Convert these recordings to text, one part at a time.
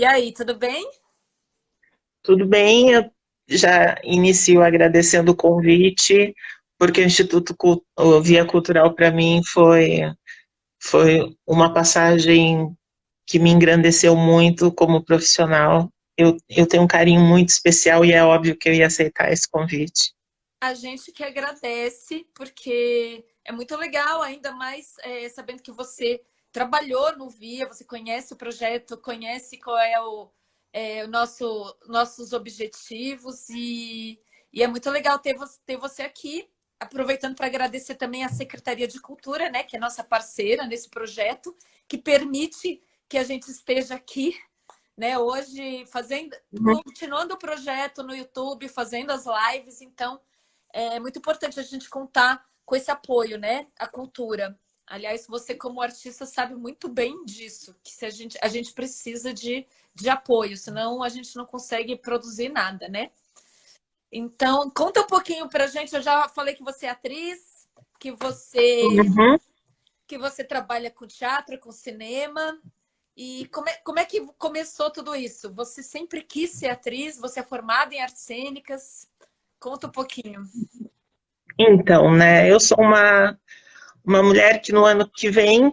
aí, tudo bem? Tudo bem, eu já inicio agradecendo o convite, porque o o Via Cultural para mim foi uma passagem que me engrandeceu muito como profissional. Eu tenho um carinho muito especial e é óbvio que eu ia aceitar esse convite. A gente que agradece, porque é muito legal, ainda mais sabendo que você trabalhou no Via, você conhece o projeto, conhece qual é o nossos objetivos e é muito legal ter você aqui. Aproveitando para agradecer também à Secretaria de Cultura, né, que é nossa parceira nesse projeto, que permite que a gente esteja aqui, né, hoje fazendo, Uhum. continuando o projeto no YouTube, fazendo as lives. Então é muito importante a gente contar com esse apoio, né, à cultura. Aliás, você como artista sabe muito bem disso, que se a gente precisa de apoio, senão a gente não consegue produzir nada, né? Então, conta um pouquinho pra gente. Eu já falei que você é atriz, que você Uhum. que você trabalha com teatro, com cinema. E como é que começou tudo isso? Você sempre quis ser atriz? Você é formada em artes cênicas? Conta um pouquinho. Então, né, eu sou uma mulher que no ano que vem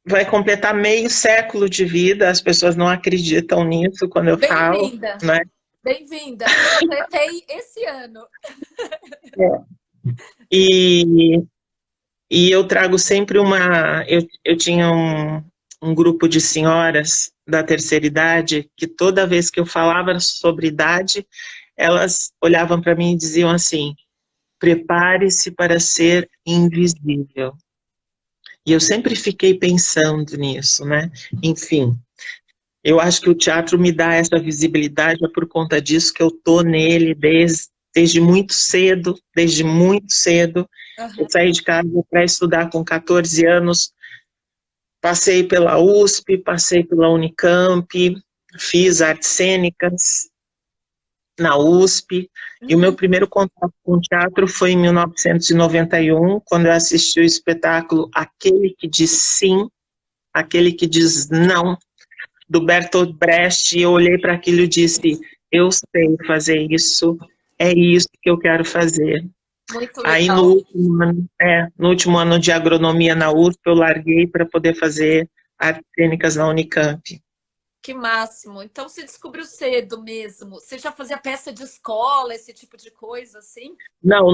vai completar meio século de vida, as pessoas não acreditam nisso quando eu falo, Bem-vinda, né? bem-vinda. Completei esse ano. E E eu trago sempre Eu tinha um grupo de senhoras da terceira idade que toda vez que eu falava sobre idade, elas olhavam para mim e diziam assim: prepare-se para ser invisível. E eu sempre fiquei pensando nisso, né? Enfim, eu acho que o teatro me dá essa visibilidade, é por conta disso que eu tô nele desde muito cedo, desde muito cedo. Eu Aham. saí de casa para estudar com 14 anos, passei pela USP, passei pela Unicamp, fiz artes cênicas na USP, e o meu Uhum. primeiro contato com teatro foi em 1991, quando eu assisti o espetáculo Aquele que Diz Sim, Aquele que Diz Não, do Bertolt Brecht, e eu olhei para aquilo e disse: eu sei fazer isso, é isso que eu quero fazer. Muito Aí legal. no último ano de agronomia na USP, eu larguei para poder fazer artes cênicas na Unicamp. Que máximo. Então você descobriu cedo mesmo. Você já fazia peça de escola, esse tipo de coisa, assim? Não,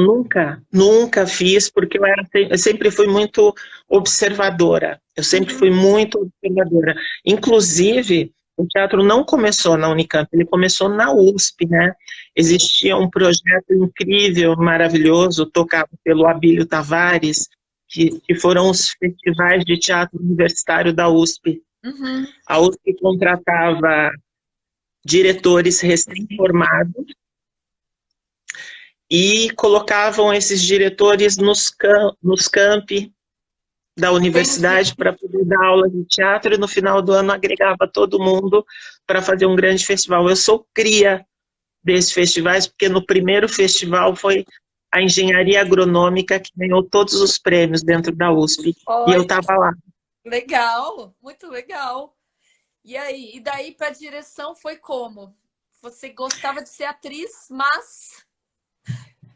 nunca fiz, porque eu sempre fui muito observadora. Eu sempre fui Uhum. muito observadora. Inclusive, o teatro não começou na Unicamp, ele começou na USP, né? Existia um projeto incrível, maravilhoso, tocado pelo Abílio Tavares, que foram os festivais de teatro universitário da USP. Uhum. A USP contratava diretores recém-formados e colocavam esses diretores nos campi da Entendi. universidade para poder dar aula de teatro, e no final do ano agregava todo mundo para fazer um grande festival. Eu sou cria desses festivais, porque no primeiro festival foi a engenharia agronômica que ganhou todos os prêmios dentro da USP, e eu Olha, estava lá. legal, muito legal. E aí, e daí para direção foi como? Você gostava de ser atriz, mas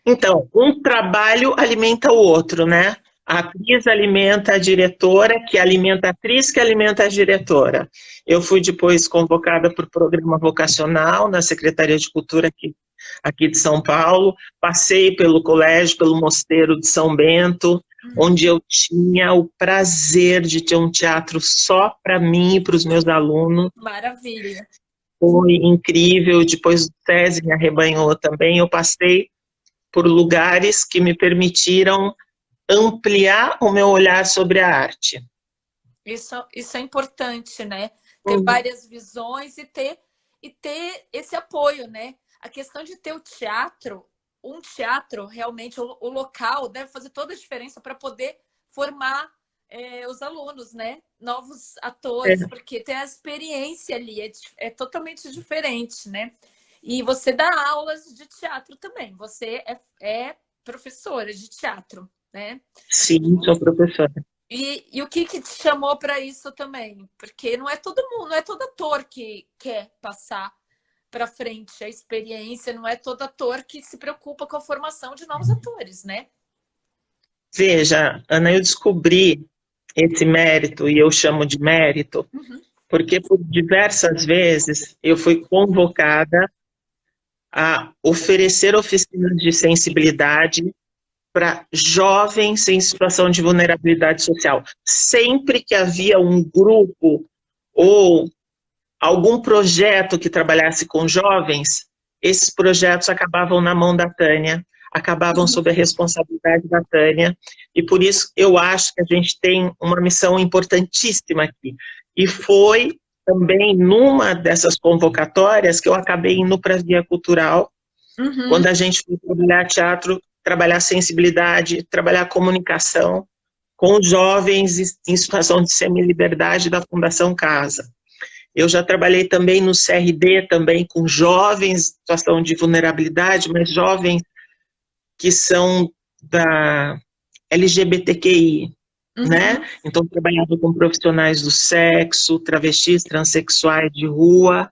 Então, um trabalho alimenta o outro, né? A atriz alimenta a diretora, que alimenta a atriz, que alimenta a diretora. Eu fui depois convocada para o programa vocacional na Secretaria de Cultura aqui de São Paulo. Passei pelo colégio, pelo Mosteiro de São Bento, onde eu tinha o prazer de ter um teatro só para mim e para os meus alunos. maravilha. Foi incrível. Depois o SESI me arrebanhou também. Eu passei por lugares que me permitiram ampliar o meu olhar sobre a arte. Isso é importante, né? Ter Uhum. várias visões e ter esse apoio, né? A questão de ter o teatro, um teatro, realmente, o local deve fazer toda a diferença para poder formar os alunos, né? Novos atores, É, porque tem a experiência ali, é totalmente diferente, né? E você dá aulas de teatro também, você é professora de teatro, né? sim, sou professora. E o que te chamou para isso também? Porque não é todo mundo, não é todo ator que quer passar para frente a experiência, não é todo ator que se preocupa com a formação de novos atores, né? Veja, Ana, eu descobri esse mérito, e eu chamo de mérito, Uhum. porque por diversas vezes eu fui convocada a oferecer oficinas de sensibilidade para jovens em situação de vulnerabilidade social. Sempre que havia um grupo ou algum projeto que trabalhasse com jovens, esses projetos acabavam na mão da Tânia, acabavam sob a responsabilidade da Tânia, e por isso eu acho que a gente tem uma missão importantíssima aqui. E foi também numa dessas convocatórias que eu acabei indo para a Via Cultural, quando a gente foi trabalhar teatro, trabalhar sensibilidade, trabalhar comunicação com jovens em situação de semi-liberdade da Fundação Casa. Eu já trabalhei também no CRD, também com jovens em situação de vulnerabilidade, mas jovens que são da LGBTQI, né? Então, trabalhava com profissionais do sexo, travestis, transexuais de rua,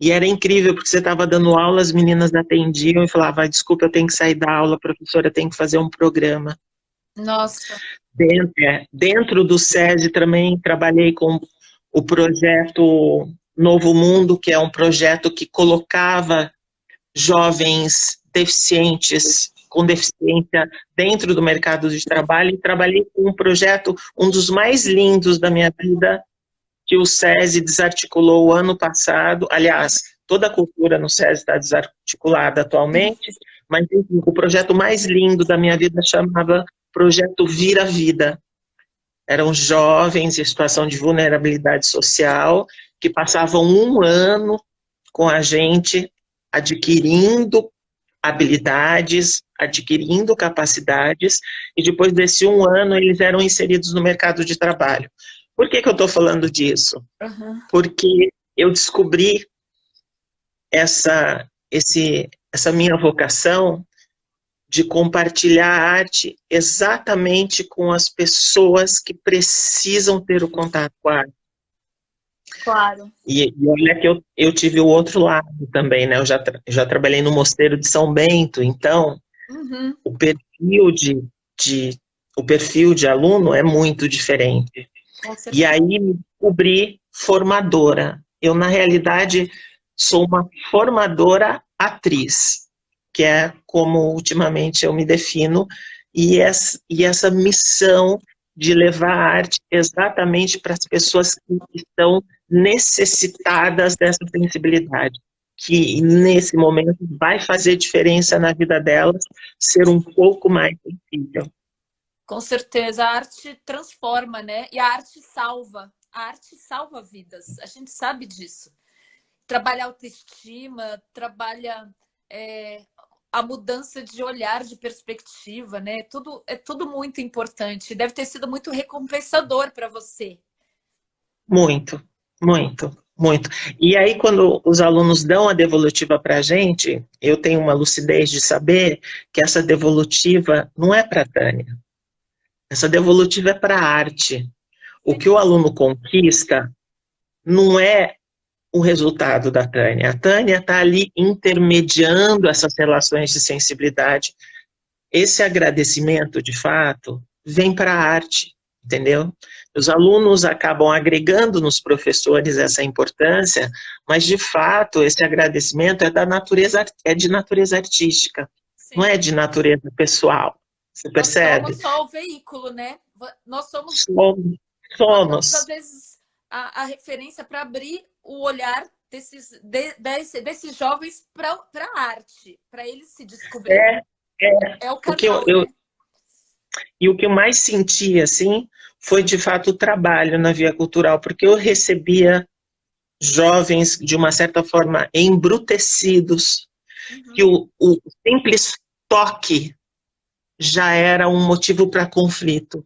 e era incrível, porque você estava dando aula, as meninas atendiam e falavam, ah, desculpa, eu tenho que sair da aula, professora, eu tenho que fazer um programa. Nossa. Dentro do SESI também trabalhei com o projeto Novo Mundo, que é um projeto que colocava jovens deficientes, com deficiência, dentro do mercado de trabalho, e trabalhei com um projeto, um dos mais lindos da minha vida, que o SESI desarticulou o ano passado. Aliás, toda a cultura no SESI está desarticulada atualmente, mas enfim, o projeto mais lindo da minha vida chamava Projeto Vira Vida. Eram jovens em situação de vulnerabilidade social que passavam um ano com a gente adquirindo habilidades, adquirindo capacidades, e depois desse um ano eles eram inseridos no mercado de trabalho. Por que eu estou falando disso? Porque eu descobri essa minha vocação de compartilhar a arte exatamente com as pessoas que precisam ter o contato com a arte. Claro. E olha que eu tive o outro lado também, né? Eu já trabalhei no Mosteiro de São Bento, então o perfil de aluno é muito diferente. E aí me descobri formadora. Eu, na realidade, sou uma formadora atriz, que é como ultimamente eu me defino, e essa missão de levar a arte exatamente para as pessoas que estão necessitadas dessa sensibilidade, que nesse momento vai fazer diferença na vida delas, ser um pouco mais sensível. Com certeza, a arte transforma, né? E a arte salva. A arte salva vidas. A gente sabe disso. Trabalha autoestima, trabalha a mudança de olhar, de perspectiva, né? É tudo muito importante. Deve ter sido muito recompensador para você. Muito, muito, muito. E aí, quando os alunos dão a devolutiva para a gente, eu tenho uma lucidez de saber que essa devolutiva não é para a Tânia. Essa devolutiva é para a arte. O que o aluno conquista não é o resultado da Tânia. A Tânia está ali intermediando essas relações de sensibilidade. Esse agradecimento, de fato, vem para a arte, entendeu? Os alunos acabam agregando nos professores essa importância, mas, de fato, esse agradecimento é de natureza artística, sim, não é de natureza pessoal. Você percebe? Nós somos só o veículo, né? Nós somos. Somos. Às vezes, a referência para abrir o olhar desses jovens para a arte, para eles se descobrirem. É o canal, né? E o que eu mais senti, assim, foi, de fato, o trabalho na Via Cultural, porque eu recebia jovens, de uma certa forma, embrutecidos, que o simples toque já era um motivo para conflito.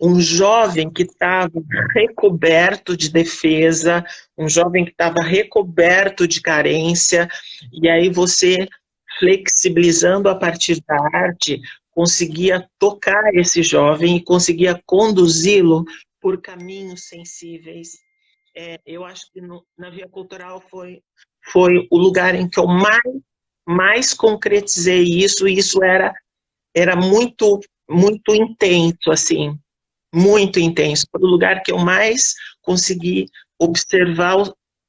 Um jovem que estava recoberto de defesa, um jovem que estava recoberto de carência, e aí você, flexibilizando a partir da arte, conseguia tocar esse jovem e conseguia conduzi-lo por caminhos sensíveis. Eu acho que na Via Cultural foi o lugar em que eu mais concretizei isso, e isso era muito, muito intenso, assim, muito intenso. Foi o lugar que eu mais consegui observar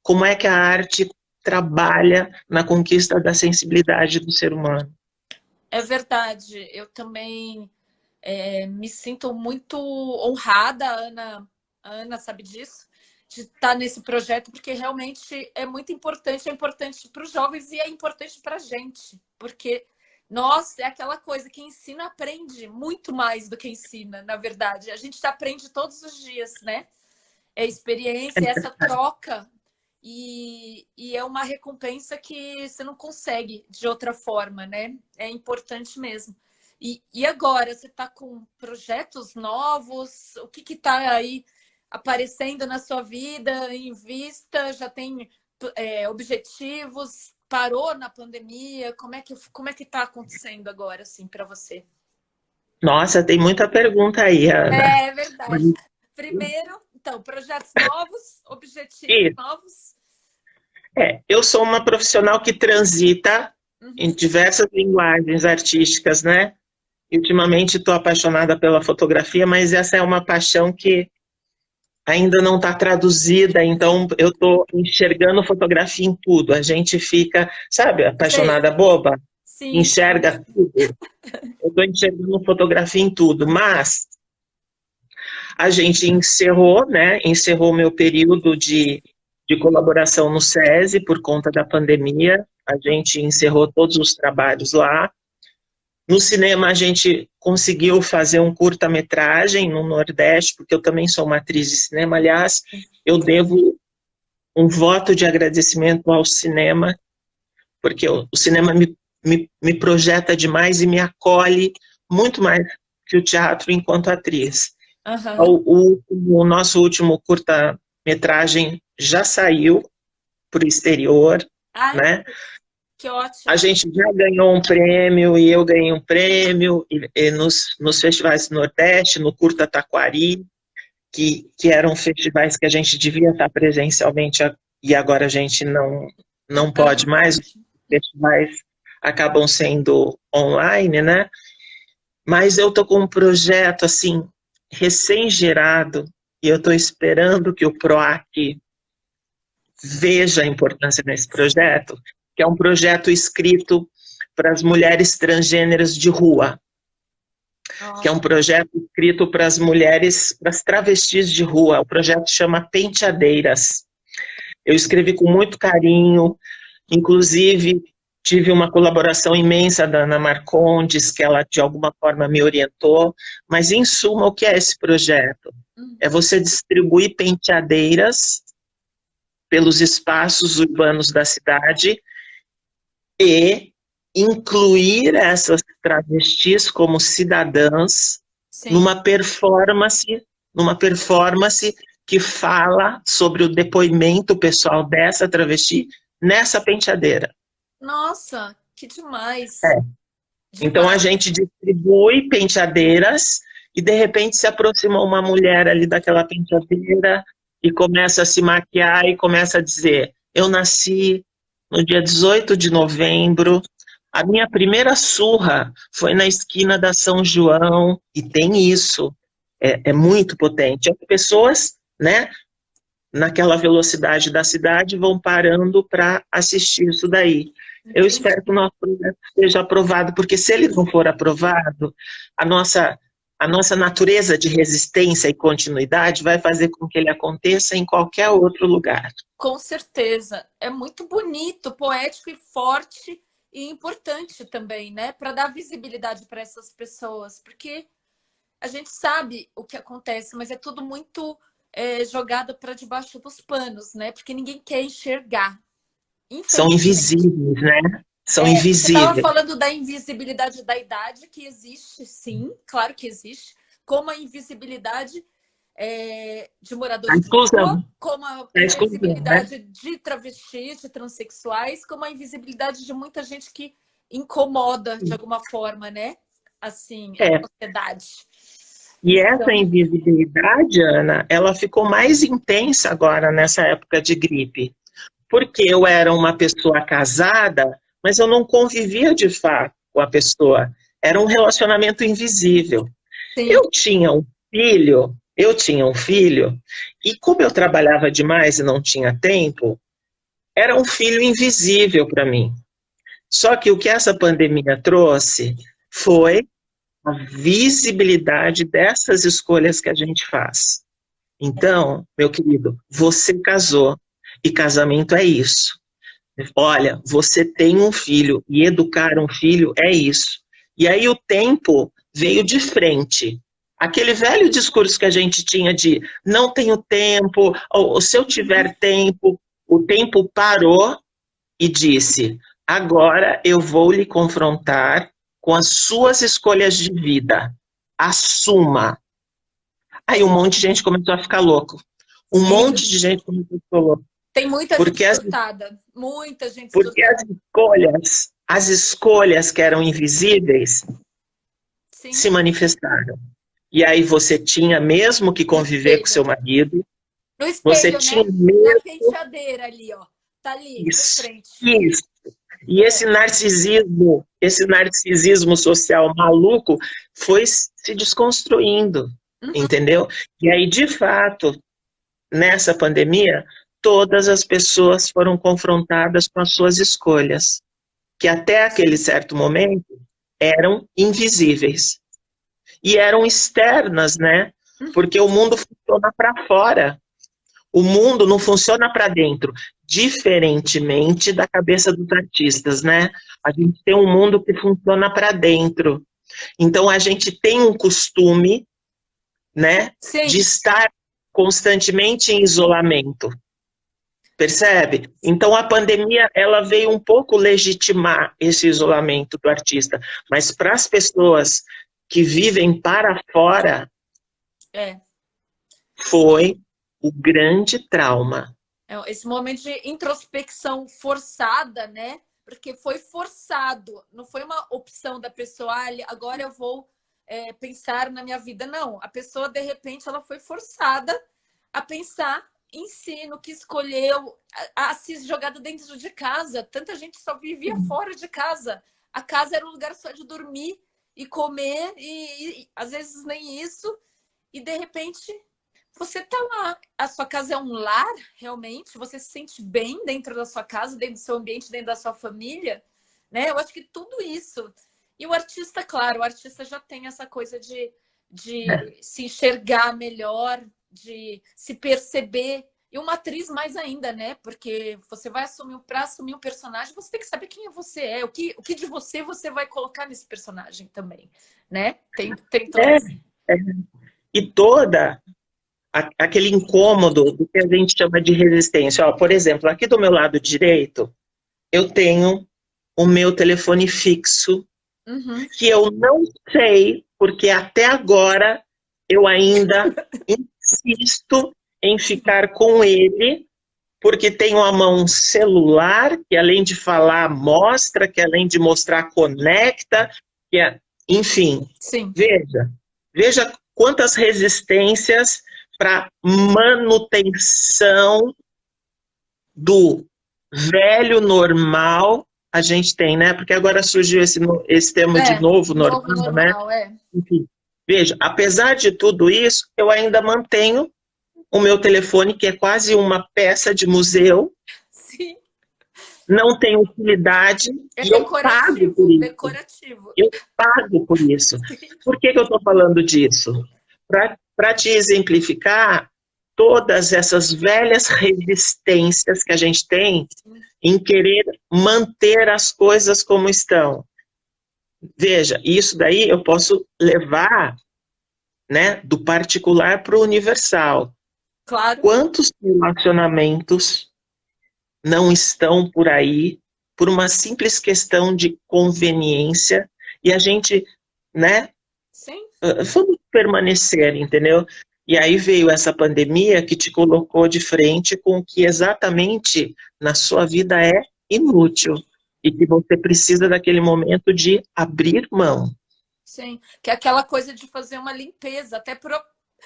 como é que a arte trabalha na conquista da sensibilidade do ser humano. É verdade, eu também me sinto muito honrada, a Ana sabe disso, de estar nesse projeto, porque realmente é muito importante, é importante para os jovens e é importante para a gente, porque nós, é aquela coisa, quem ensina aprende muito mais do que ensina, na verdade. A gente aprende todos os dias, né? É experiência, essa troca, e é uma recompensa que você não consegue de outra forma, né? É importante mesmo. E agora, você está com projetos novos? O que está aí aparecendo na sua vida em vista? Já tem objetivos? Parou na pandemia? Como é que está acontecendo agora, assim, para você? Nossa, tem muita pergunta aí, Ana. É verdade. Primeiro, então, projetos novos, objetivos E, novos. eu sou uma profissional que transita em diversas linguagens artísticas, né? E ultimamente estou apaixonada pela fotografia, mas essa é uma paixão que ainda não está traduzida, então eu estou enxergando fotografia em tudo. A gente fica, sabe, Sei. apaixonada boba, Sim, sim. enxerga tudo. Eu estou enxergando fotografia em tudo, mas a gente encerrou, né? Encerrou meu período de colaboração no SESI por conta da pandemia. A gente encerrou todos os trabalhos lá. No cinema, a gente conseguiu fazer um curta-metragem no Nordeste, porque eu também sou uma atriz de cinema. Aliás, eu devo um voto de agradecimento ao cinema, porque o cinema me projeta demais e me acolhe muito mais que o teatro enquanto atriz. Uhum. O nosso último curta-metragem já saiu para o exterior, Ai, né? que A ótimo. gente já ganhou um prêmio, e eu ganhei um prêmio nos festivais do Nordeste, no Curta Taquari, que eram festivais que a gente devia estar presencialmente, e agora a gente não pode mais, os festivais acabam sendo online, né? Mas eu estou com um projeto, assim, recém-gerado, e eu estou esperando que o PROAC veja a importância desse projeto, que é um projeto escrito para as mulheres transgêneras de rua, que é um projeto escrito para as mulheres, para as travestis de rua. O projeto chama Penteadeiras. Eu escrevi com muito carinho, inclusive tive uma colaboração imensa da Ana Marcondes, que ela de alguma forma me orientou, mas em suma, o que é esse projeto? É você distribuir penteadeiras pelos espaços urbanos da cidade e incluir essas travestis como cidadãs Sim. numa performance que fala sobre o depoimento pessoal dessa travesti nessa penteadeira. Nossa, que demais. É. Então a Demais. gente distribui penteadeiras e de repente se aproxima uma mulher ali daquela penteadeira e começa a se maquiar e começa a dizer: eu nasci no dia 18 de novembro, a minha primeira surra foi na esquina da São João, e tem isso, é muito potente. As pessoas, né, naquela velocidade da cidade, vão parando para assistir isso daí. Eu Entendi. espero que o nosso projeto seja aprovado, porque se ele não for aprovado, a nossa natureza de resistência e continuidade vai fazer com que ele aconteça em qualquer outro lugar. Com certeza. É muito bonito, poético e forte e importante também, né? Para dar visibilidade para essas pessoas, porque a gente sabe o que acontece, mas é tudo muito jogado para debaixo dos panos, né? Porque ninguém quer enxergar, São infelizmente. invisíveis, né? São Você estava invisíveis. falando da invisibilidade da idade, que existe, sim, claro que existe, como a invisibilidade de A moradores de exclusão, rua, como a a exclusão, né? invisibilidade de travestis, de transexuais, como a invisibilidade de muita gente que incomoda de alguma forma, né? assim, É. a sociedade. E Então, essa invisibilidade, Ana, ela ficou mais intensa agora nessa época de gripe. Porque eu era uma pessoa casada, mas eu não convivia de fato com a pessoa. Era um relacionamento invisível. sim, Eu tinha um filho, e como eu trabalhava demais e não tinha tempo, era um filho invisível para mim. Só que o que essa pandemia trouxe foi a visibilidade dessas escolhas que a gente faz. Então, meu querido, você casou, e casamento é isso. Olha, você tem um filho, e educar um filho é isso. E aí o tempo veio de frente. Aquele velho discurso que a gente tinha de não tenho tempo, ou se eu tiver tempo, o tempo parou e disse: agora eu vou lhe confrontar com as suas escolhas de vida. Assuma. Aí um monte de gente começou a ficar louco. Um sim. monte de gente começou a ficar louco. Tem muita gente Porque surtada. Muita gente Porque surtada. as escolhas que eram invisíveis Sim. se manifestaram. E aí você tinha mesmo que conviver com seu marido, No espelho, você tinha né? mesmo... Na penteadeira ali, ó. Tá ali, Isso, de frente. isso. E esse narcisismo social maluco foi se desconstruindo, entendeu? E aí, de fato, nessa pandemia, todas as pessoas foram confrontadas com as suas escolhas, que até aquele certo momento eram invisíveis. E eram externas, né? Porque o mundo funciona para fora. O mundo não funciona para dentro, diferentemente da cabeça dos artistas, né? A gente tem um mundo que funciona para dentro. Então a gente tem um costume, né, Sim. de estar constantemente em isolamento. Percebe? Então a pandemia ela veio um pouco legitimar esse isolamento do artista, mas para as pessoas que vivem para fora, foi o grande trauma. Esse momento de introspecção forçada, né? Porque foi forçado, não foi uma opção da pessoa, agora eu vou pensar na minha vida. Não, a pessoa, de repente, ela foi forçada a pensar em si, no que escolheu, a se jogar dentro de casa. Tanta gente só vivia fora de casa. A casa era um lugar só de dormir e comer, e às vezes nem isso. E, de repente, você tá lá. A sua casa é um lar, realmente? Você se sente bem dentro da sua casa, dentro do seu ambiente, dentro da sua família? Né? Eu acho que tudo isso. E o artista, claro, o artista já tem essa coisa de se enxergar melhor, de se perceber. E uma atriz mais ainda, né? Porque você vai para assumir um personagem, você tem que saber quem você é, o que de você vai colocar nesse personagem também, né? Tem todo E toda aquele incômodo do que a gente chama de resistência. Ó, por exemplo, aqui do meu lado direito, eu tenho o meu telefone fixo, que eu não sei, porque até agora eu ainda insisto em ficar com ele, porque tenho a mão celular, que além de falar, mostra, que além de mostrar, conecta, enfim. Sim. Veja quantas resistências para manutenção do velho normal a gente tem, né? Porque agora surgiu esse termo de novo normal, né? Enfim, veja, apesar de tudo isso, eu ainda mantenho o meu telefone, que é quase uma peça de museu. Sim. Não tem utilidade, e eu pago por isso. Eu pago por isso. Por que eu estou falando disso? Para te exemplificar todas essas velhas resistências que a gente tem em querer manter as coisas como estão. Veja, isso daí eu posso levar, né, do particular para o universal. Claro. Quantos relacionamentos não estão por aí por uma simples questão de conveniência e a gente, né, Sim. Vamos permanecer, entendeu? E aí veio essa pandemia que te colocou de frente com o que exatamente na sua vida é inútil e que você precisa daquele momento de abrir mão. Sim, que é aquela coisa de fazer uma limpeza, até pro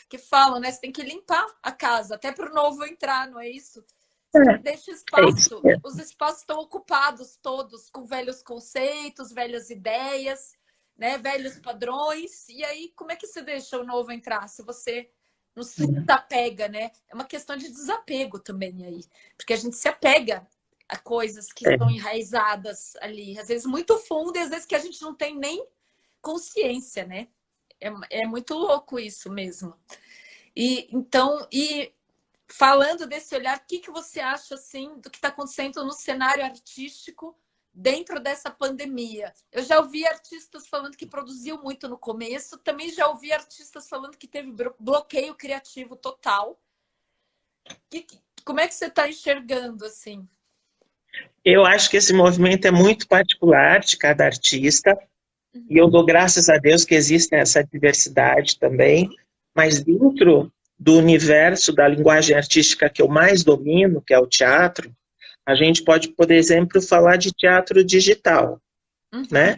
que falam, né? Você tem que limpar a casa, até para o novo entrar, não é isso? Você não deixa É isso espaço, mesmo. os espaços estão ocupados todos com velhos conceitos, velhas ideias, né? Velhos padrões. E aí, como é que você deixa o novo entrar se você não se desapega, né? É uma questão de desapego também aí, porque a gente se apega a coisas que estão enraizadas ali, às vezes muito fundo e às vezes que a gente não tem nem consciência, né? É muito louco isso mesmo. E então, e falando desse olhar, o que você acha assim do que está acontecendo no cenário artístico dentro dessa pandemia? Eu já ouvi artistas falando que produziu muito no começo, também já ouvi artistas falando que teve bloqueio criativo total. Como é que você está enxergando assim? Eu acho que esse movimento é muito particular de cada artista, e eu dou graças a Deus que existe essa diversidade também, mas dentro do universo da linguagem artística que eu mais domino, que é o teatro, a gente pode, por exemplo, falar de teatro digital, né?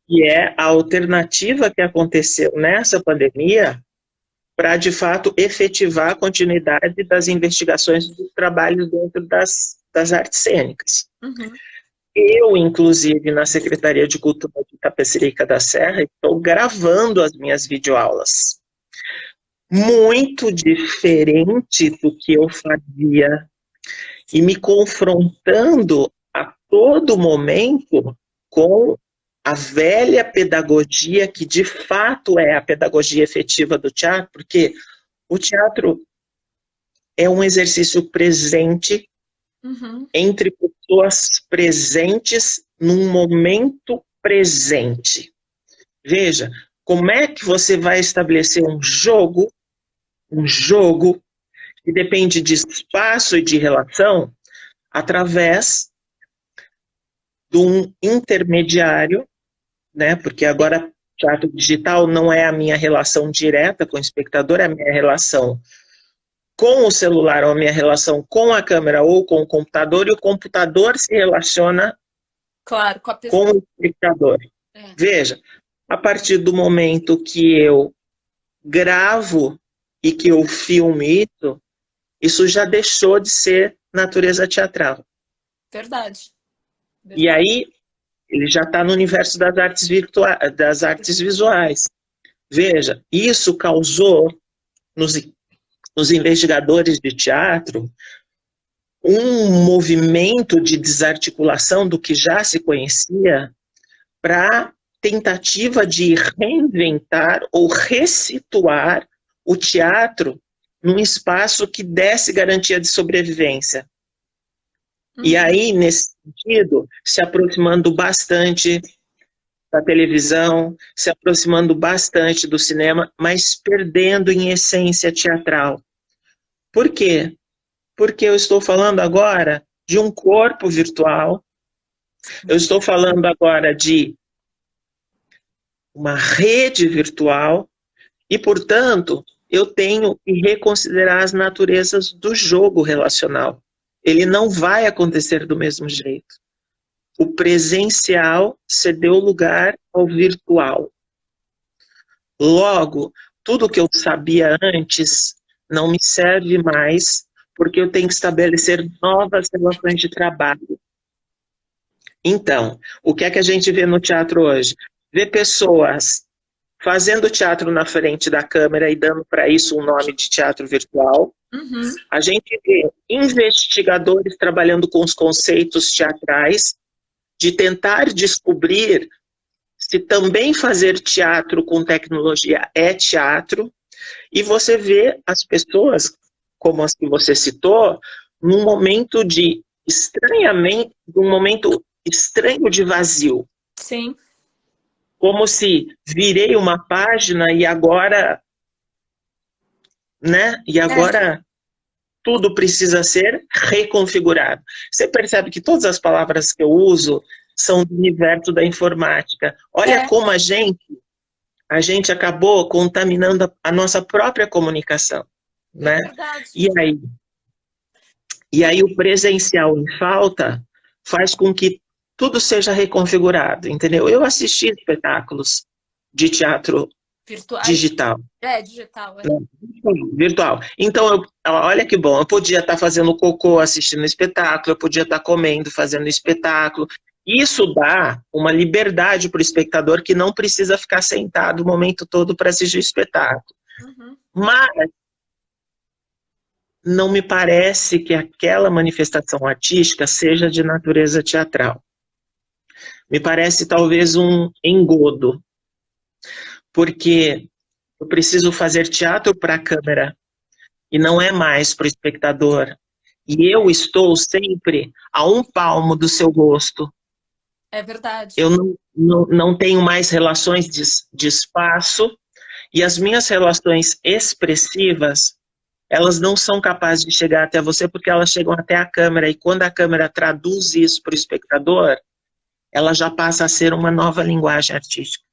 Que é a alternativa que aconteceu nessa pandemia para, de fato, efetivar a continuidade das investigações dos trabalhos dentro das artes cênicas. Eu, inclusive, na Secretaria de Cultura de Tapecerica da Serra, estou gravando as minhas videoaulas. Muito diferente do que eu fazia e me confrontando a todo momento com a velha pedagogia, que de fato é a pedagogia efetiva do teatro, porque o teatro é um exercício presente entre pessoas presentes num momento presente. Veja, como é que você vai estabelecer um jogo que depende de espaço e de relação através de um intermediário, né? Porque agora teatro digital não é a minha relação direta com o espectador, é a minha relação com o celular, ou a minha relação com a câmera ou com o computador, e o computador se relaciona claro, com a pessoa, com o espectador. Veja, a partir do momento que eu gravo e que eu filmo isso já deixou de ser natureza teatral. Verdade. E aí, ele já está no universo das artes virtuais, das artes visuais. Veja, isso causou nos investigadores de teatro um movimento de desarticulação do que já se conhecia para tentativa de reinventar ou ressituar o teatro num espaço que desse garantia de sobrevivência. E aí, nesse sentido, se aproximando bastante da televisão, se aproximando bastante do cinema, mas perdendo em essência teatral. Por quê? Porque eu estou falando agora de um corpo virtual, eu estou falando agora de uma rede virtual, e, portanto, eu tenho que reconsiderar as naturezas do jogo relacional. Ele não vai acontecer do mesmo jeito. O presencial cedeu lugar ao virtual. Logo, tudo que eu sabia antes não me serve mais, porque eu tenho que estabelecer novas relações de trabalho. Então, o que é que a gente vê no teatro hoje? Vê pessoas fazendo teatro na frente da câmera e dando para isso um nome de teatro virtual. A gente vê investigadores trabalhando com os conceitos teatrais, de tentar descobrir se também fazer teatro com tecnologia é teatro, e você vê as pessoas, como as que você citou, num momento de um momento estranho de vazio. Sim. Como se virei uma página e agora, né? E agora tudo precisa ser reconfigurado. Você percebe que todas as palavras que eu uso são do universo da informática. Olha como a gente acabou contaminando a nossa própria comunicação, né? E aí o presencial em falta faz com que tudo seja reconfigurado, entendeu? Eu assisti espetáculos de teatro Virtuais? digital. Digital. Virtual. Então, olha que bom, eu podia estar fazendo cocô assistindo o espetáculo, eu podia estar comendo fazendo o espetáculo. Isso dá uma liberdade para o espectador que não precisa ficar sentado o momento todo para assistir o espetáculo. Uhum. Mas não me parece que aquela manifestação artística seja de natureza teatral. Me parece talvez um engodo, porque eu preciso fazer teatro para a câmera e não é mais para o espectador. E eu estou sempre a um palmo do seu rosto. É verdade. Eu não tenho mais relações de espaço e as minhas relações expressivas, elas não são capazes de chegar até você porque elas chegam até a câmera e quando a câmera traduz isso para o espectador, ela já passa a ser uma nova linguagem artística.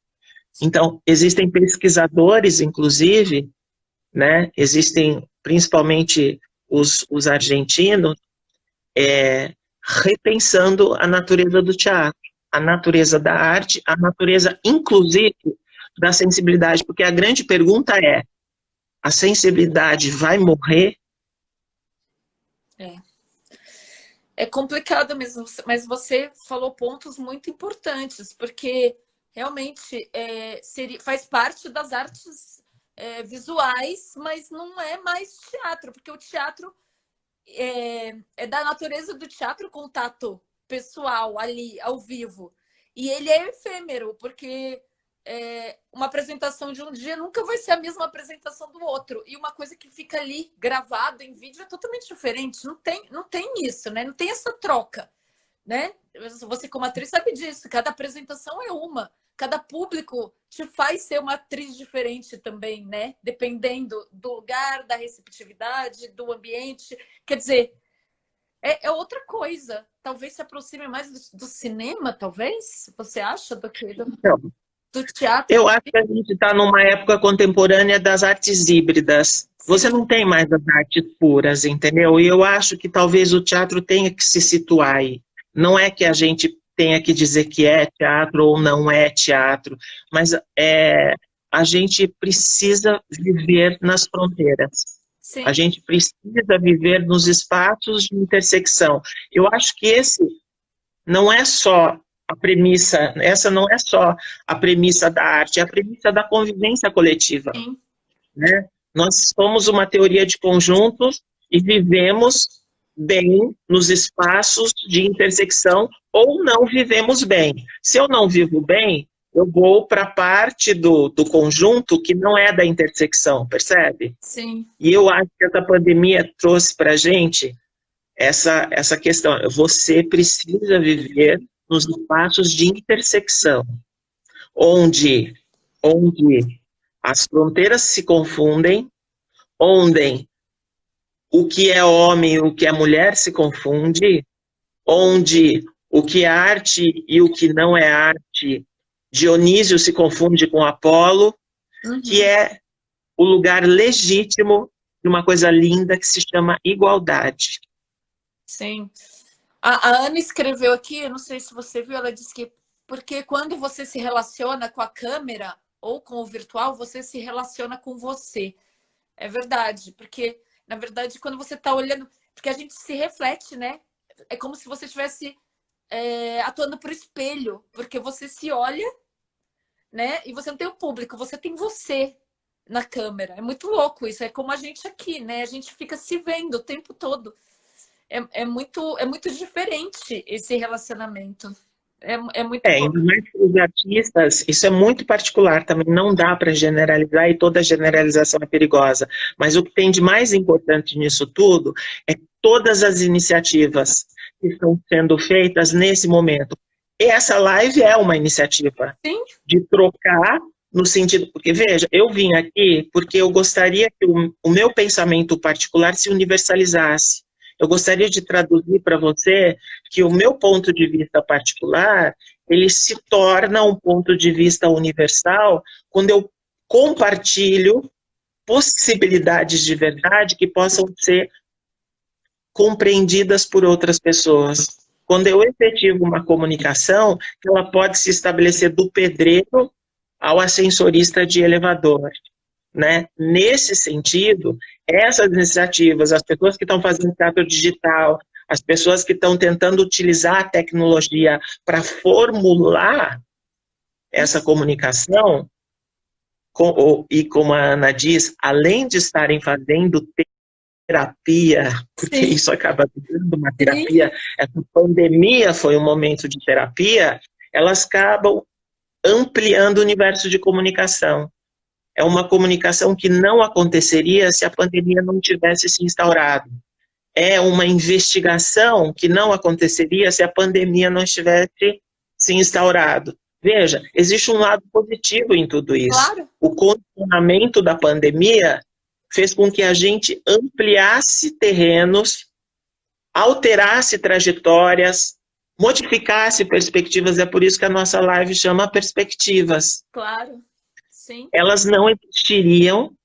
Então, existem pesquisadores, inclusive, né, existem principalmente os argentinos, repensando a natureza do teatro, a natureza da arte, a natureza, inclusive, da sensibilidade, porque a grande pergunta é, a sensibilidade vai morrer? É complicado mesmo, mas você falou pontos muito importantes, porque realmente faz parte das artes visuais, mas não é mais teatro, porque o teatro é da natureza do teatro, contato pessoal ali, ao vivo. E ele é efêmero, porque uma apresentação de um dia nunca vai ser a mesma apresentação do outro. E uma coisa que fica ali gravado em vídeo é totalmente diferente. Não tem isso, né? Não tem essa troca, né? Você como atriz sabe disso. Cada apresentação é uma. Cada público te faz ser uma atriz diferente também, né? Dependendo do lugar, da receptividade, do ambiente. Quer dizer, é outra coisa. Talvez se aproxime mais do cinema, talvez? Você acha, do teatro? Eu acho que a gente está numa época contemporânea das artes híbridas. Você não tem mais as artes puras, entendeu? E eu acho que talvez o teatro tenha que se situar aí. Não é que a gente tenha que dizer que é teatro ou não é teatro, mas a gente precisa viver nas fronteiras. Sim. A gente precisa viver nos espaços de intersecção. Eu acho que esse não é só a premissa, essa não é só a premissa da arte, é a premissa da convivência coletiva. Sim. Né? Nós somos uma teoria de conjuntos e vivemos bem nos espaços de intersecção ou não vivemos bem. Se eu não vivo bem, eu vou para a parte do conjunto que não é da intersecção, percebe? Sim. E eu acho que essa pandemia trouxe para a gente essa questão. Você precisa viver nos espaços de intersecção, onde as fronteiras se confundem, onde o que é homem e o que é mulher se confunde, onde o que é arte e o que não é arte, Dionísio se confunde com Apolo, que é o lugar legítimo de uma coisa linda que se chama igualdade. Sim. A Ana escreveu aqui, eu não sei se você viu, ela disse que porque quando você se relaciona com a câmera ou com o virtual, você se relaciona com você. É verdade, porque, na verdade, quando você está olhando... Porque a gente se reflete, né? É como se você estivesse atuando por espelho, porque você se olha, né? E você não tem o público, você tem você na câmera. É muito louco isso, é como a gente aqui, né? A gente fica se vendo o tempo todo. É muito diferente esse relacionamento. É muito ainda mais para os artistas, isso é muito particular, também não dá para generalizar e toda generalização é perigosa. Mas o que tem de mais importante nisso tudo é todas as iniciativas que estão sendo feitas nesse momento. E essa live é uma iniciativa. Sim. De trocar no sentido... Porque, veja, eu vim aqui porque eu gostaria que o meu pensamento particular se universalizasse. Eu gostaria de traduzir para você que o meu ponto de vista particular, ele se torna um ponto de vista universal quando eu compartilho possibilidades de verdade que possam ser compreendidas por outras pessoas. Quando eu efetivo uma comunicação, ela pode se estabelecer do pedreiro ao ascensorista de elevador, né? Nesse sentido, essas iniciativas, as pessoas que estão fazendo teatro digital, as pessoas que estão tentando utilizar a tecnologia para formular essa comunicação, e como a Ana diz, além de estarem fazendo terapia, porque Sim. isso acaba sendo uma Sim. terapia, essa pandemia foi um momento de terapia, elas acabam ampliando o universo de comunicação. É uma comunicação que não aconteceria se a pandemia não tivesse se instaurado. É uma investigação que não aconteceria se a pandemia não estivesse se instaurado. Veja, existe um lado positivo em tudo isso. Claro. O condicionamento da pandemia fez com que a gente ampliasse terrenos, alterasse trajetórias, modificasse perspectivas. É por isso que a nossa live chama Perspectivas. Claro, sim. Elas não existiriam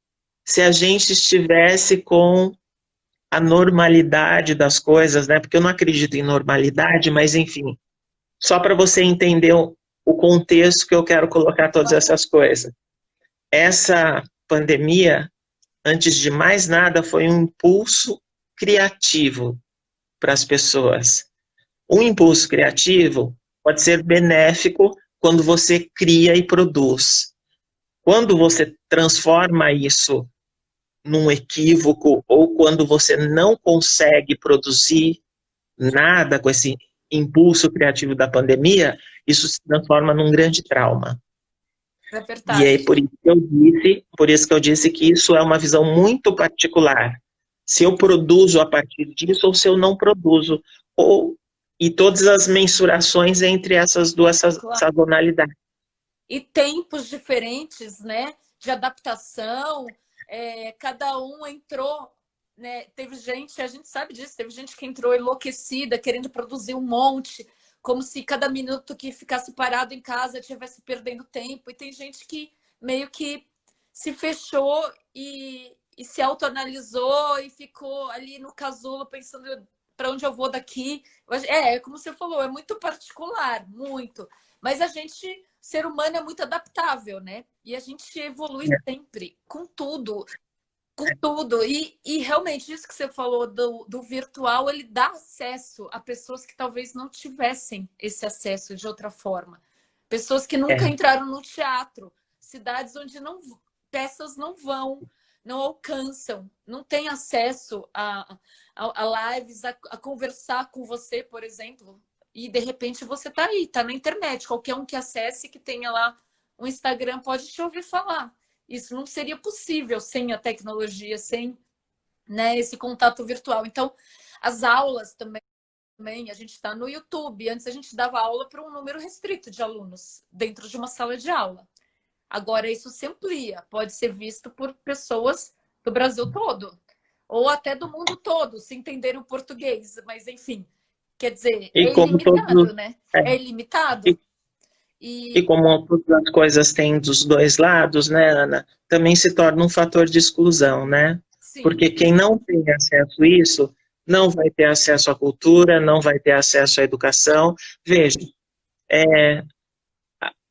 se a gente estivesse com a normalidade das coisas, né? Porque eu não acredito em normalidade, mas enfim, só para você entender o contexto que eu quero colocar todas essas coisas. Essa pandemia, antes de mais nada, foi um impulso criativo para as pessoas. Um impulso criativo pode ser benéfico quando você cria e produz. Quando você transforma isso num equívoco, ou quando você não consegue produzir nada com esse impulso criativo da pandemia, isso se transforma num grande trauma. É E verdade. é por isso que eu disse que isso é uma visão muito particular. Se eu produzo a partir disso, ou se eu não produzo, e todas as mensurações entre essas duas sazonalidades. E tempos diferentes, né, de adaptação, cada um entrou, né, teve gente, a gente sabe disso, teve gente que entrou enlouquecida, querendo produzir um monte, como se cada minuto que ficasse parado em casa estivesse perdendo tempo, e tem gente que meio que se fechou e se autoanalisou e ficou ali no casulo pensando para onde eu vou daqui. Como você falou, é muito particular, muito. Mas a gente, ser humano, é muito adaptável, né? E a gente evolui sempre, com tudo. Com tudo. E realmente, isso que você falou do virtual, ele dá acesso a pessoas que talvez não tivessem esse acesso de outra forma. Pessoas que nunca entraram no teatro. Cidades onde peças não vão, não alcançam, não têm acesso a lives, a conversar com você, por exemplo. E, de repente, você está aí, está na internet. Qualquer um que acesse, que tenha lá um Instagram, pode te ouvir falar. Isso não seria possível sem a tecnologia, sem, né, esse contato virtual. Então, as aulas também, a gente está no YouTube. Antes a gente dava aula para um número restrito de alunos dentro de uma sala de aula. Agora isso se amplia, pode ser visto por pessoas do Brasil todo, ou até do mundo todo, se entenderem o português. Mas, enfim, quer dizer, é ilimitado, né? É ilimitado. E como todas as coisas têm dos dois lados, né, Ana, também se torna um fator de exclusão, né? Sim. Porque quem não tem acesso a isso, não vai ter acesso à cultura, não vai ter acesso à educação. Veja,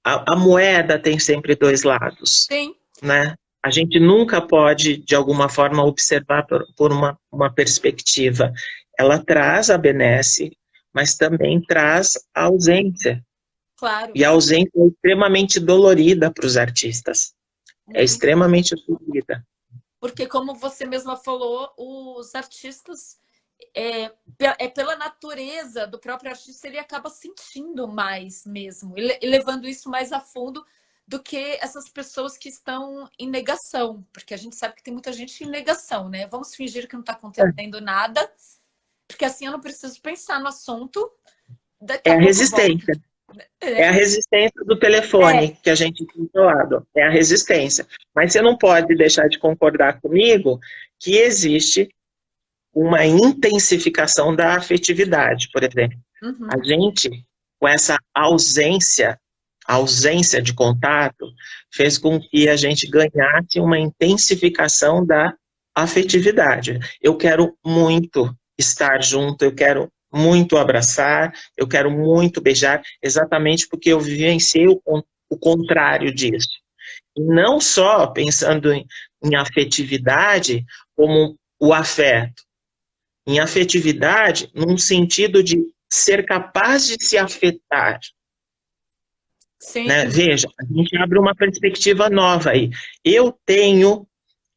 a moeda tem sempre dois lados. Sim. Né? A gente nunca pode, de alguma forma, observar por uma perspectiva. Ela traz a benesse, mas também traz a ausência. Claro. E a ausência é extremamente dolorida para os artistas. É extremamente dolorida. Porque, como você mesma falou, os artistas, pela natureza do próprio artista, ele acaba sentindo mais mesmo, e levando isso mais a fundo do que essas pessoas que estão em negação, porque a gente sabe que tem muita gente em negação, né? Vamos fingir que não está acontecendo nada, porque assim eu não preciso pensar no assunto. É a resistência. É a resistência do telefone que a gente tem do lado. É a resistência. Mas você não pode deixar de concordar comigo que existe uma intensificação da afetividade, por exemplo. Uhum. A gente, com essa ausência de contato, fez com que a gente ganhasse uma intensificação da afetividade. Eu quero muito estar junto, eu quero muito abraçar, eu quero muito beijar, exatamente porque eu vivenciei o contrário disso. E não só pensando em afetividade como o afeto. Em afetividade, num sentido de ser capaz de se afetar. Sim. Né? Veja, a gente abre uma perspectiva nova aí. Eu tenho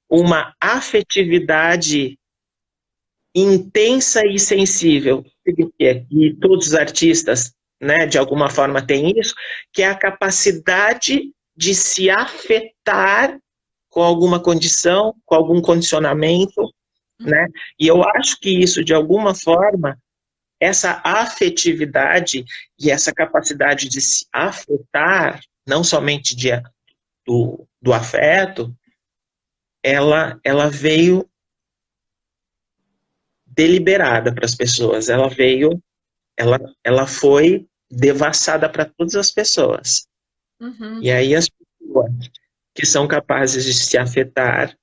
uma afetividade intensa e sensível, e todos os artistas, né, de alguma forma têm isso, que é a capacidade de se afetar com alguma condição, com algum condicionamento, né? E eu acho que isso, de alguma forma, essa afetividade e essa capacidade de se afetar, não somente do afeto, ela veio deliberada para as pessoas, ela foi devassada para todas as pessoas. Uhum. E aí as pessoas que são capazes de se afetar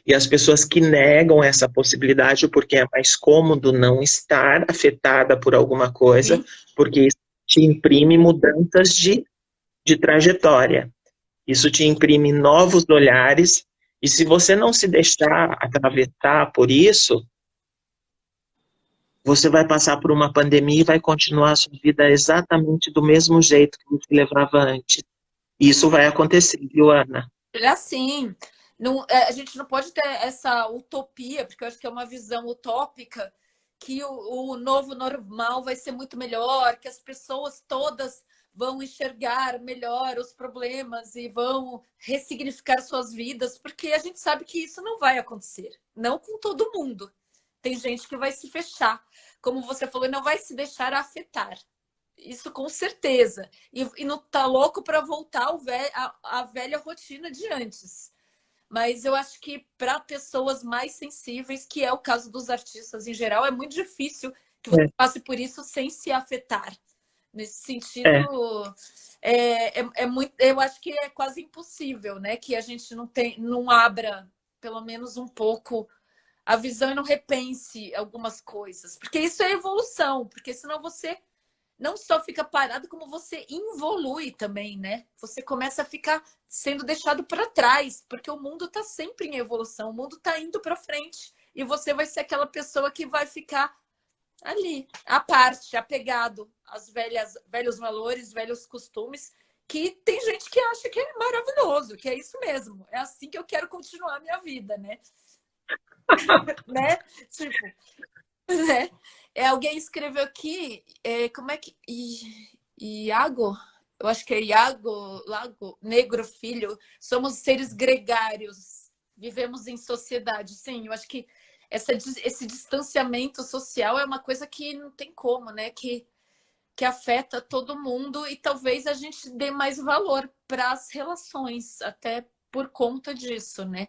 e as pessoas que negam essa possibilidade porque é mais cômodo não estar afetada por alguma coisa, Sim. porque isso te imprime mudanças de trajetória. Isso te imprime novos olhares, e se você não se deixar atravessar por isso, você vai passar por uma pandemia e vai continuar a sua vida exatamente do mesmo jeito que você levava antes. Isso vai acontecer, viu, Ana? É assim, não, a gente não pode ter essa utopia, porque eu acho que é uma visão utópica, que o novo normal vai ser muito melhor, que as pessoas todas vão enxergar melhor os problemas e vão ressignificar suas vidas, porque a gente sabe que isso não vai acontecer, não com todo mundo. Tem gente que vai se fechar, como você falou, e não vai se deixar afetar. Isso com certeza. E não tá louco para voltar a velha rotina de antes. Mas eu acho que para pessoas mais sensíveis, que é o caso dos artistas em geral, é muito difícil que você passe por isso sem se afetar. Nesse sentido, muito, eu acho que é quase impossível, né? Que a gente não abra pelo menos um pouco a visão e não repense algumas coisas. Porque isso é evolução, porque senão você não só fica parado, como você involui também, né? Você começa a ficar sendo deixado para trás, porque o mundo está sempre em evolução, o mundo está indo para frente. E você vai ser aquela pessoa que vai ficar ali, à parte, apegado aos velhos valores, velhos costumes, que tem gente que acha que é maravilhoso, que é isso mesmo. É assim que eu quero continuar a minha vida, né? Né? Tipo, né? Alguém escreveu aqui, como é que. Iago? Eu acho que é Iago, Lago, Negro Filho. Somos seres gregários, vivemos em sociedade. Sim, eu acho que esse distanciamento social é uma coisa que não tem como, né? Que afeta todo mundo e talvez a gente dê mais valor para as relações, até por conta disso, né?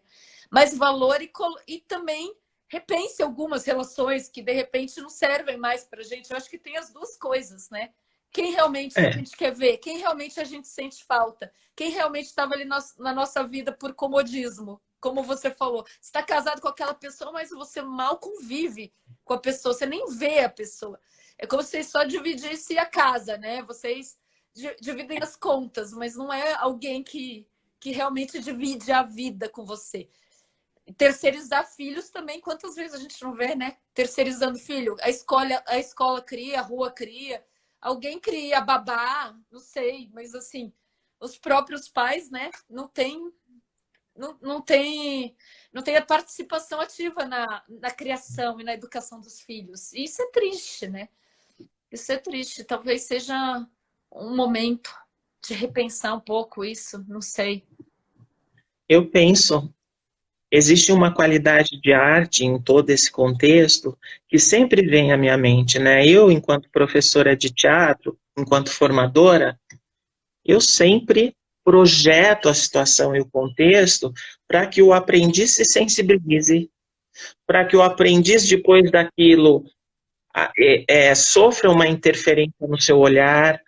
Mais valor e também repense algumas relações que de repente não servem mais para a gente. Eu acho que tem as duas coisas, né? Quem realmente a gente quer ver, quem realmente a gente sente falta, quem realmente estava ali na nossa vida por comodismo, como você falou. Você está casado com aquela pessoa, mas você mal convive com a pessoa, você nem vê a pessoa. É como se vocês só dividissem a casa, né? Vocês dividem as contas, mas não é alguém que realmente divide a vida com você. Terceirizar filhos também, quantas vezes a gente não vê, né? Terceirizando filho. A escola cria, a rua cria, alguém cria, babá, não sei, mas assim, os próprios pais, né? Não tem a participação ativa na criação e na educação dos filhos. E isso é triste, né? Isso é triste. Talvez seja um momento de repensar um pouco isso, não sei. Eu penso, existe uma qualidade de arte em todo esse contexto que sempre vem à minha mente, né? Eu, enquanto professora de teatro, enquanto formadora, eu sempre projeto a situação e o contexto para que o aprendiz se sensibilize, para que o aprendiz, depois daquilo, sofra uma interferência no seu olhar,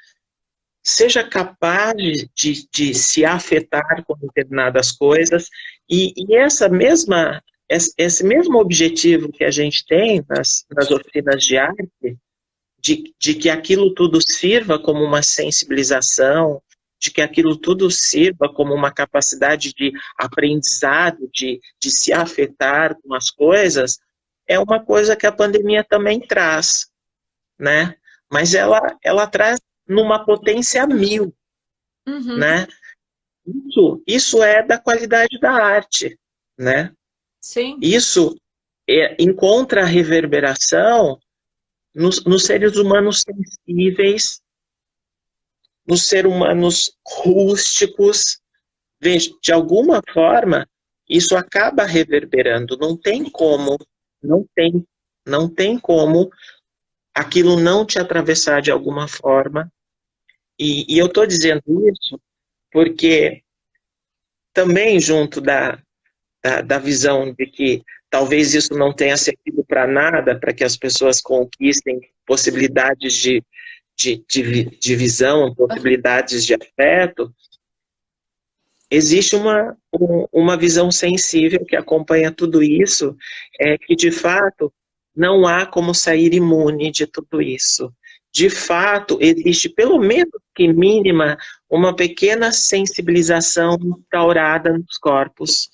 seja capaz de se afetar com determinadas coisas, e esse mesmo objetivo que a gente tem nas oficinas de arte, de que aquilo tudo sirva como uma sensibilização, de que aquilo tudo sirva como uma capacidade de aprendizado, de se afetar com as coisas, é uma coisa que a pandemia também traz, né? Mas ela traz numa potência 1000, Uhum. né? Isso é da qualidade da arte, né? Sim. Isso encontra reverberação nos seres humanos sensíveis, nos seres humanos rústicos. Veja, de alguma forma, isso acaba reverberando. Não tem, não tem como aquilo não te atravessar de alguma forma. E eu estou dizendo isso porque também junto da visão de que talvez isso não tenha servido para nada, para que as pessoas conquistem possibilidades de visão, possibilidades de afeto, existe uma visão sensível que acompanha tudo isso, que de fato não há como sair imune de tudo isso. De fato, existe pelo menos que mínima uma pequena sensibilização instaurada nos corpos,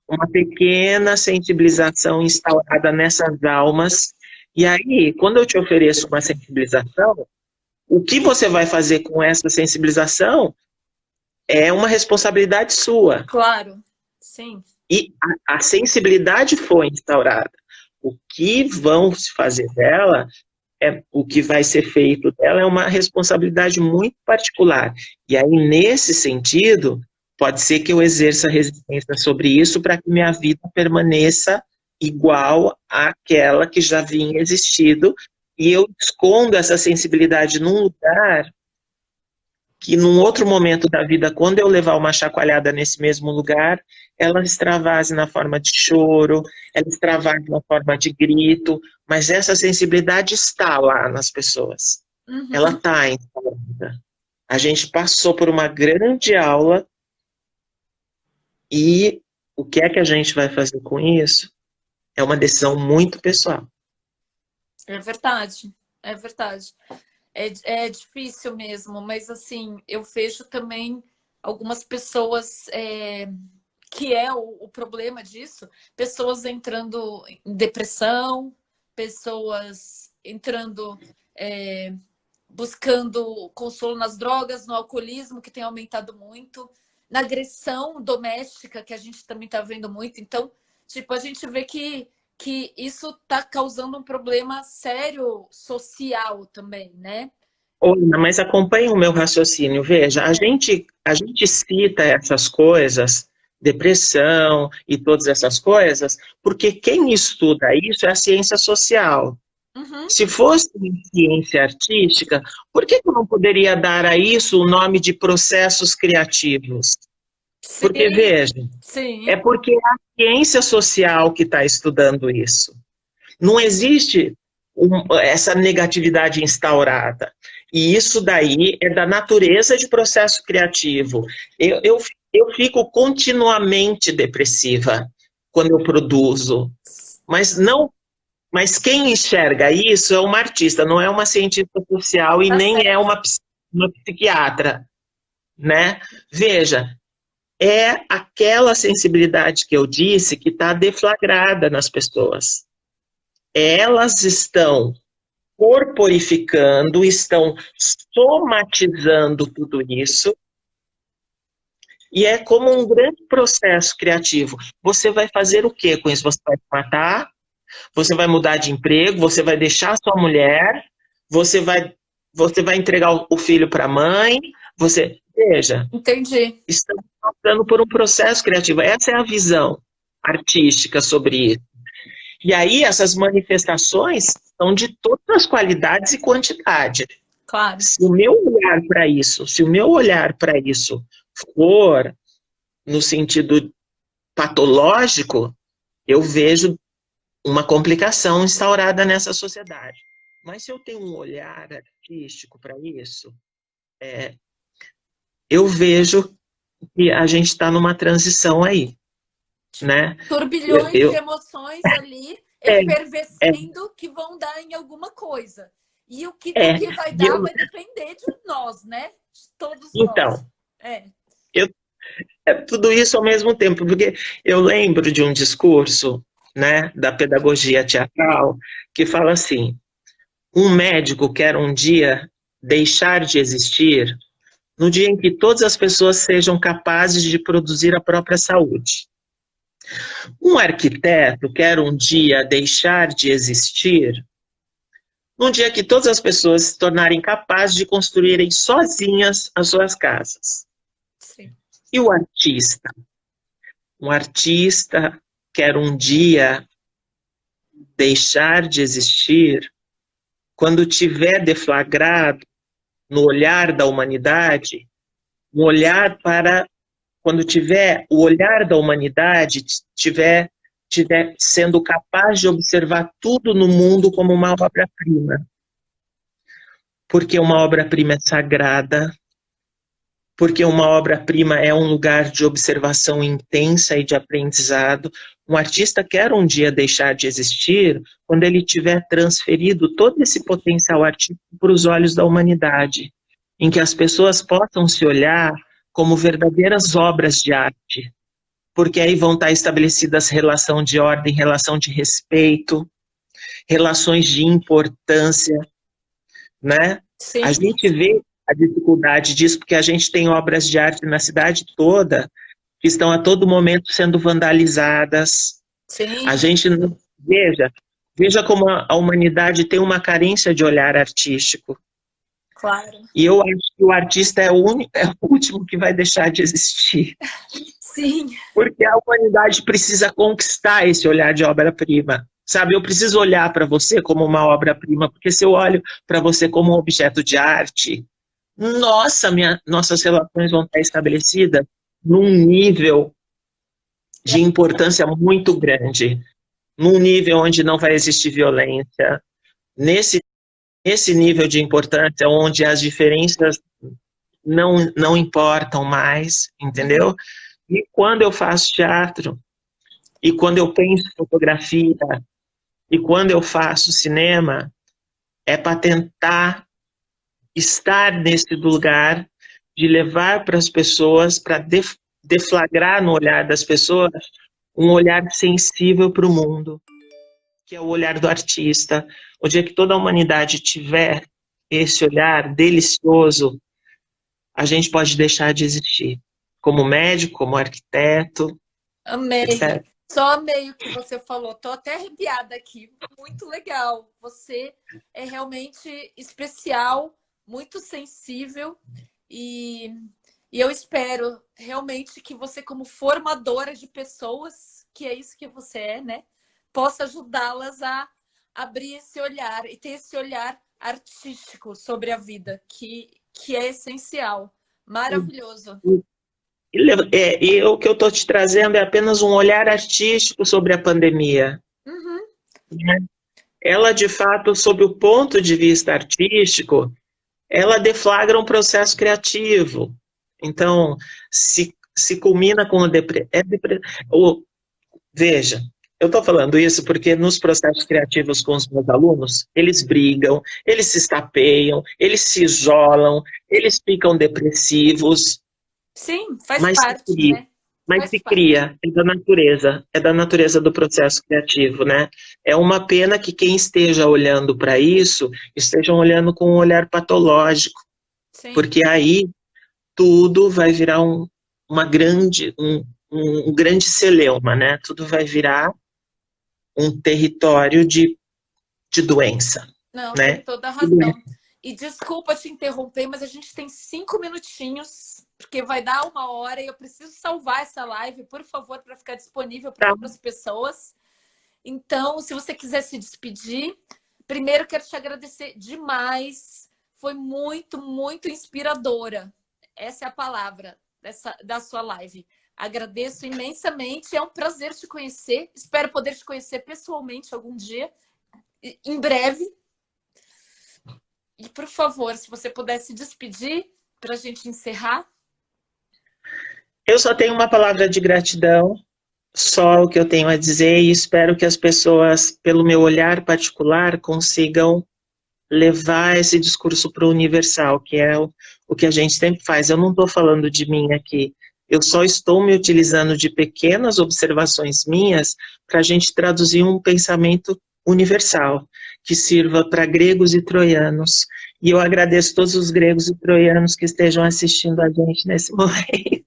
uma pequena sensibilização instaurada nessas almas. E aí, quando eu te ofereço uma sensibilização, o que você vai fazer com essa sensibilização é uma responsabilidade sua. Claro, sim. E a sensibilidade foi instaurada. O que vão se fazer dela, o que vai ser feito dela é uma responsabilidade muito particular. E aí, nesse sentido, pode ser que eu exerça resistência sobre isso para que minha vida permaneça igual àquela que já vinha existindo, e eu escondo essa sensibilidade num lugar que num outro momento da vida, quando eu levar uma chacoalhada nesse mesmo lugar, ela extravase na forma de choro, ela extravase na forma de grito, mas essa sensibilidade está lá nas pessoas. Uhum. Ela está instalada. A gente passou por uma grande aula e o que é que a gente vai fazer com isso é uma decisão muito pessoal. É verdade, é verdade. É difícil mesmo, mas assim, eu vejo também algumas pessoas que é o problema disso, pessoas entrando em depressão, pessoas entrando buscando consolo nas drogas, no alcoolismo, que tem aumentado muito, na agressão doméstica, que a gente também está vendo muito. Então, tipo, a gente vê que isso está causando um problema sério social também, né? Ana, mas acompanhe o meu raciocínio. Veja, a gente cita essas coisas, depressão e todas essas coisas, porque quem estuda isso é a ciência social. Uhum. Se fosse ciência artística, por que eu não poderia dar a isso o nome de processos criativos? Sim, Porque, veja, sim. é porque é a ciência social que está estudando isso. Não existe essa negatividade instaurada. E isso daí é da natureza de processo criativo. Eu fico continuamente depressiva quando eu produzo, mas quem enxerga isso é uma artista, não é uma cientista social e Tá nem é certo. uma psiquiatra, né? Veja, é aquela sensibilidade que eu disse que está deflagrada nas pessoas. Elas estão corporificando, estão somatizando tudo isso, e é como um grande processo criativo. Você vai fazer o que com isso? Você vai se matar? Você vai mudar de emprego? Você vai deixar a sua mulher? Você vai entregar o filho para a mãe? Veja, Entendi. estamos passando por um processo criativo. Essa é a visão artística sobre isso. E aí, essas manifestações são de todas as qualidades e quantidade. Claro. Se o meu olhar para isso for no sentido patológico, eu vejo uma complicação instaurada nessa sociedade. Mas se eu tenho um olhar artístico para isso, eu vejo que a gente está numa transição aí, né? Turbilhões de emoções ali É, é, efervescendo que vão dar em alguma coisa. E o que é. vai dar vai depender de nós, né? De todos Então, nós. É. Eu, é tudo isso ao mesmo tempo, porque eu lembro de um discurso, né, da pedagogia teatral, que fala assim: um médico quer um dia deixar de existir no dia em que todas as pessoas sejam capazes de produzir a própria saúde. Um arquiteto quer um dia deixar de existir num dia que todas as pessoas se tornarem capazes de construírem sozinhas as suas casas. Sim. E o artista? Um artista quer um dia deixar de existir quando tiver deflagrado no olhar da humanidade, um olhar para quando tiver o olhar da humanidade tiver sendo capaz de observar tudo no mundo como uma obra-prima. Porque uma obra-prima é sagrada, porque uma obra-prima é um lugar de observação intensa e de aprendizado. Um artista quer um dia deixar de existir quando ele tiver transferido todo esse potencial artístico para os olhos da humanidade, em que as pessoas possam se olhar como verdadeiras obras de arte, porque aí vão estar estabelecidas relação de ordem, relação de respeito, relações de importância, né? Sim. A gente vê a dificuldade disso, porque a gente tem obras de arte na cidade toda que estão a todo momento sendo vandalizadas. Sim. A gente não... Veja como a humanidade tem uma carência de olhar artístico. Claro. E eu acho que o artista é o último que vai deixar de existir. Sim. Porque a humanidade precisa conquistar esse olhar de obra-prima. Sabe, eu preciso olhar para você como uma obra-prima, porque se eu olho para você como um objeto de arte, nossas relações vão estar estabelecidas num nível de importância muito grande, num nível onde não vai existir violência, nesse nível de importância onde as diferenças não importam mais, entendeu? E quando eu faço teatro, e quando eu penso fotografia, e quando eu faço cinema, é para tentar estar nesse lugar de levar para as pessoas, para deflagrar no olhar das pessoas um olhar sensível para o mundo, que é o olhar do artista. O dia que toda a humanidade tiver esse olhar delicioso, a gente pode deixar de existir. Como médico, como arquiteto, Amei. etc. Só amei o que você falou. Tô até arrepiada aqui. Muito legal. Você é realmente especial, muito sensível e eu espero realmente que você, como formadora de pessoas, que é isso que você é, né? Possa ajudá-las a abrir esse olhar e ter esse olhar artístico sobre a vida, que é essencial. Maravilhoso. E o que eu estou te trazendo é apenas um olhar artístico sobre a pandemia. Uhum. Né? Ela, de fato, sob o ponto de vista artístico, ela deflagra um processo criativo. Então, se culmina com veja, eu estou falando isso porque nos processos criativos com os meus alunos, eles brigam, eles se estapeiam, eles se isolam, eles ficam depressivos. Sim, faz Mas parte, né? se cria, é da natureza do processo criativo, né? É uma pena que quem esteja olhando para isso, estejam olhando com um olhar patológico, Sim. porque aí tudo vai virar um grande celeuma, né? Tudo vai virar um território de doença. Não, Né? tem toda a razão. E desculpa te interromper, mas a gente tem 5 minutinhos, porque vai dar 1 hora e eu preciso salvar essa live, por favor, para ficar disponível para outras pessoas. Então, se você quiser se despedir, primeiro quero te agradecer demais. Foi muito, muito inspiradora. Essa é a palavra da sua live. Agradeço imensamente. É um prazer te conhecer. Espero poder te conhecer pessoalmente algum dia, em breve. E, por favor, se você pudesse despedir para a gente encerrar. Eu só tenho uma palavra de gratidão, só o que eu tenho a dizer, e espero que as pessoas, pelo meu olhar particular, consigam levar esse discurso para o universal, que é o que a gente sempre faz. Eu não estou falando de mim aqui, eu só estou me utilizando de pequenas observações minhas para a gente traduzir um pensamento universal, que sirva para gregos e troianos. E eu agradeço todos os gregos e troianos que estejam assistindo a gente nesse momento.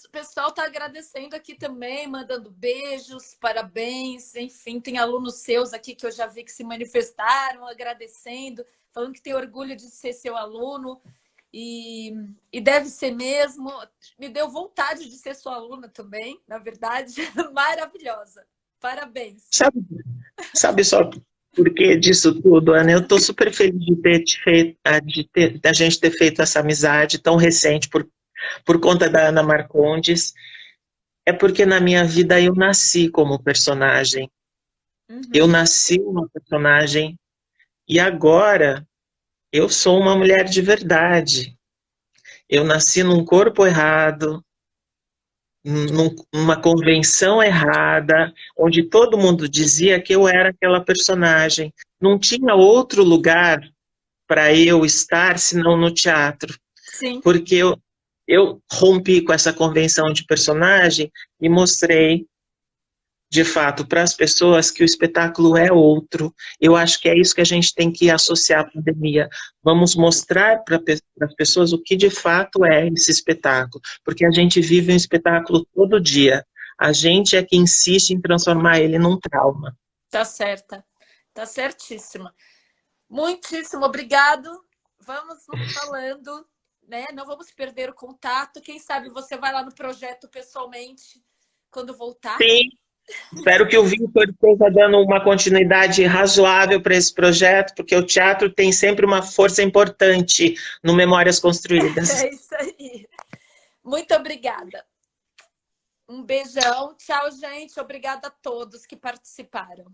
O pessoal está agradecendo aqui também, mandando beijos, parabéns, enfim, tem alunos seus aqui que eu já vi que se manifestaram, agradecendo, falando que tem orgulho de ser seu aluno, e deve ser mesmo. Me deu vontade de ser sua aluna também, na verdade, maravilhosa. Parabéns. Sabe só por que disso tudo, Ana? Eu estou super feliz de da gente ter feito essa amizade tão recente por conta da Ana Marcondes. É porque na minha vida eu nasci como personagem. Eu nasci uma personagem e agora eu sou uma mulher de verdade. Eu nasci num corpo errado, numa convenção errada, onde todo mundo dizia que eu era aquela personagem. Não tinha outro lugar para eu estar senão no teatro. Sim. Porque eu rompi com essa convenção de personagem e mostrei, de fato, para as pessoas que o espetáculo é outro. Eu acho que é isso que a gente tem que associar à pandemia. Vamos mostrar para as pessoas o que de fato é esse espetáculo, porque a gente vive um espetáculo todo dia. A gente é que insiste em transformar ele num trauma. Tá certa, tá certíssima. Muitíssimo obrigado. Vamos falando, né? Não vamos perder o contato. Quem sabe você vai lá no projeto pessoalmente quando voltar. Sim. Espero que o Vitor esteja dando uma continuidade razoável para esse projeto, porque o teatro tem sempre uma força importante no Memórias Construídas. É isso aí. Muito obrigada. Um beijão. Tchau, gente. Obrigada a todos que participaram.